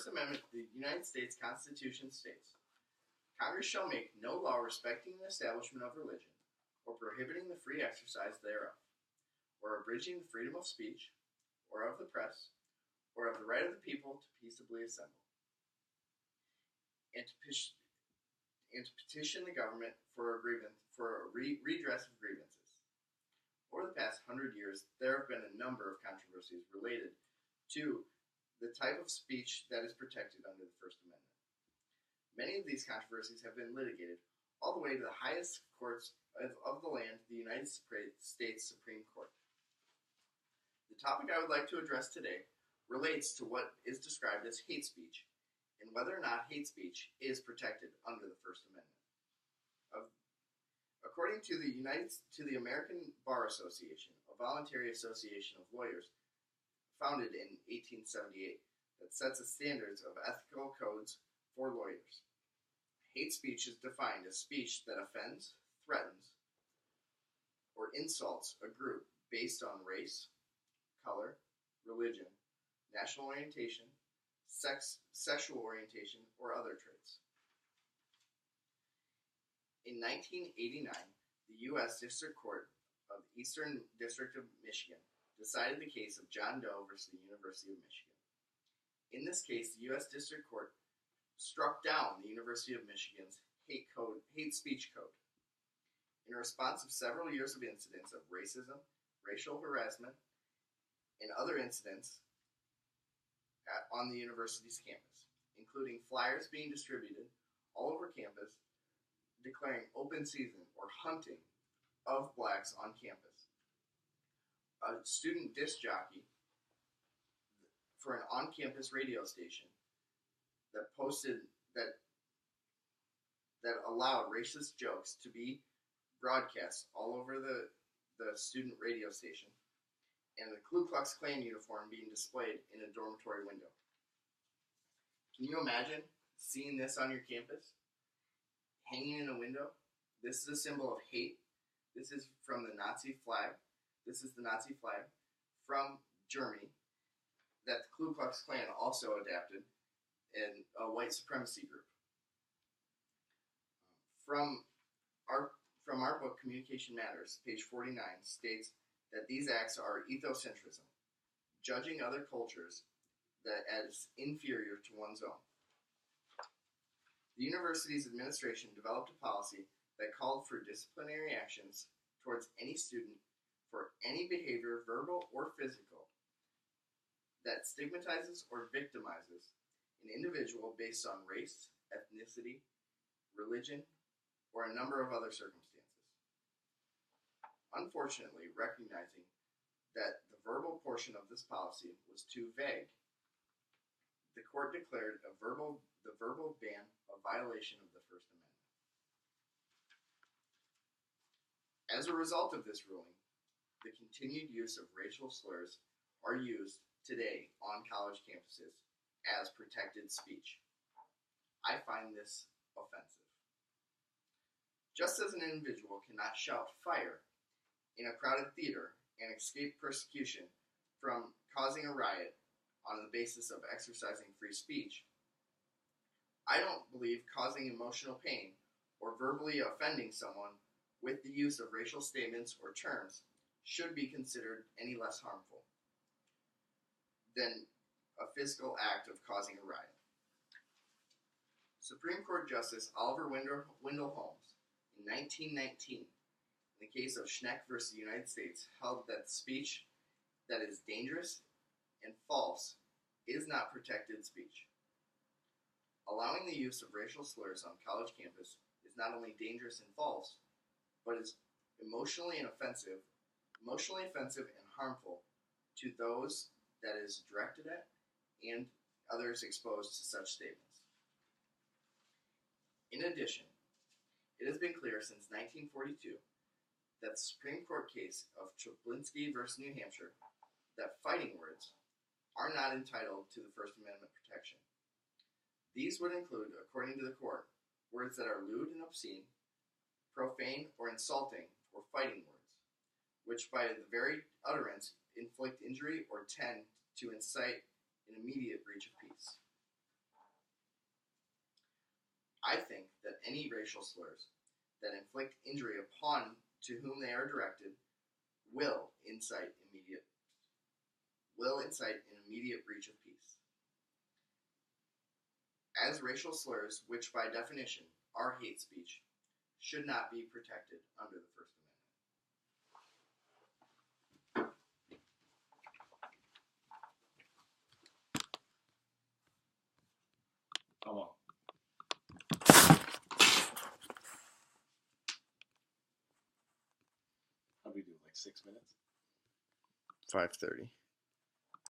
First Amendment to the United States Constitution states, Congress shall make no law respecting the establishment of religion, or prohibiting the free exercise thereof, or abridging the freedom of speech, or of the press, or of the right of the people to peaceably assemble, and to petition the government for redress of grievances. Over the past 100 years, there have been a number of controversies related to the type of speech that is protected under the First Amendment. Many of these controversies have been litigated all the way to the highest courts of the land, the United States Supreme Court. The topic I would like to address today relates to what is described as hate speech and whether or not hate speech is protected under the First Amendment. According to the American Bar Association, a voluntary association of lawyers founded in 1878 that sets the standards of ethical codes for lawyers, hate speech is defined as speech that offends, threatens, or insults a group based on race, color, religion, national orientation, sex, sexual orientation, or other traits. In 1989, the U.S. District Court of the Eastern District of Michigan decided the case of John Doe versus the University of Michigan. In this case, the U.S. District Court struck down the University of Michigan's hate speech code. In response to several years of incidents of racism, racial harassment, and other incidents on the university's campus, including flyers being distributed all over campus declaring open season or hunting of blacks on campus. A student disc jockey for an on-campus radio station that posted that allowed racist jokes to be broadcast all over the student radio station, and the Ku Klux Klan uniform being displayed in a dormitory window. Can you imagine seeing this on your campus? Hanging in a window? This is a symbol of hate. This is from the Nazi flag. This is the Nazi flag from Germany that the Ku Klux Klan also adapted in a white supremacy group. From our book, Communication Matters, page 49, states that these acts are ethocentrism, judging other cultures as inferior to one's own. The university's administration developed a policy that called for disciplinary actions towards any student for any behavior, verbal or physical, that stigmatizes or victimizes an individual based on race, ethnicity, religion, or a number of other circumstances. Unfortunately, recognizing that the verbal portion of this policy was too vague, the court declared the verbal ban a violation of the First Amendment. As a result of this ruling, the continued use of racial slurs are used today on college campuses as protected speech. I find this offensive. Just as an individual cannot shout fire in a crowded theater and escape persecution from causing a riot on the basis of exercising free speech, I don't believe causing emotional pain or verbally offending someone with the use of racial statements or terms should be considered any less harmful than a physical act of causing a riot. Supreme Court Justice Oliver Wendell Holmes, in 1919, in the case of Schneck versus the United States, held that speech that is dangerous and false is not protected speech. Allowing the use of racial slurs on college campus is not only dangerous and false, but is emotionally offensive and harmful to those that is directed at and others exposed to such statements. In addition, it has been clear since 1942 that the Supreme Court case of Chaplinsky versus New Hampshire that fighting words are not entitled to the First Amendment protection. These would include, according to the court, words that are lewd and obscene, profane or insulting, or fighting words, which by the very utterance inflict injury or tend to incite an immediate breach of peace. I think that any racial slurs that inflict injury upon to whom they are directed will incite an immediate breach of peace. As racial slurs, which by definition are hate speech, should not be protected under the First Amendment. How long? How'd we do? Like 6 minutes? 5:30.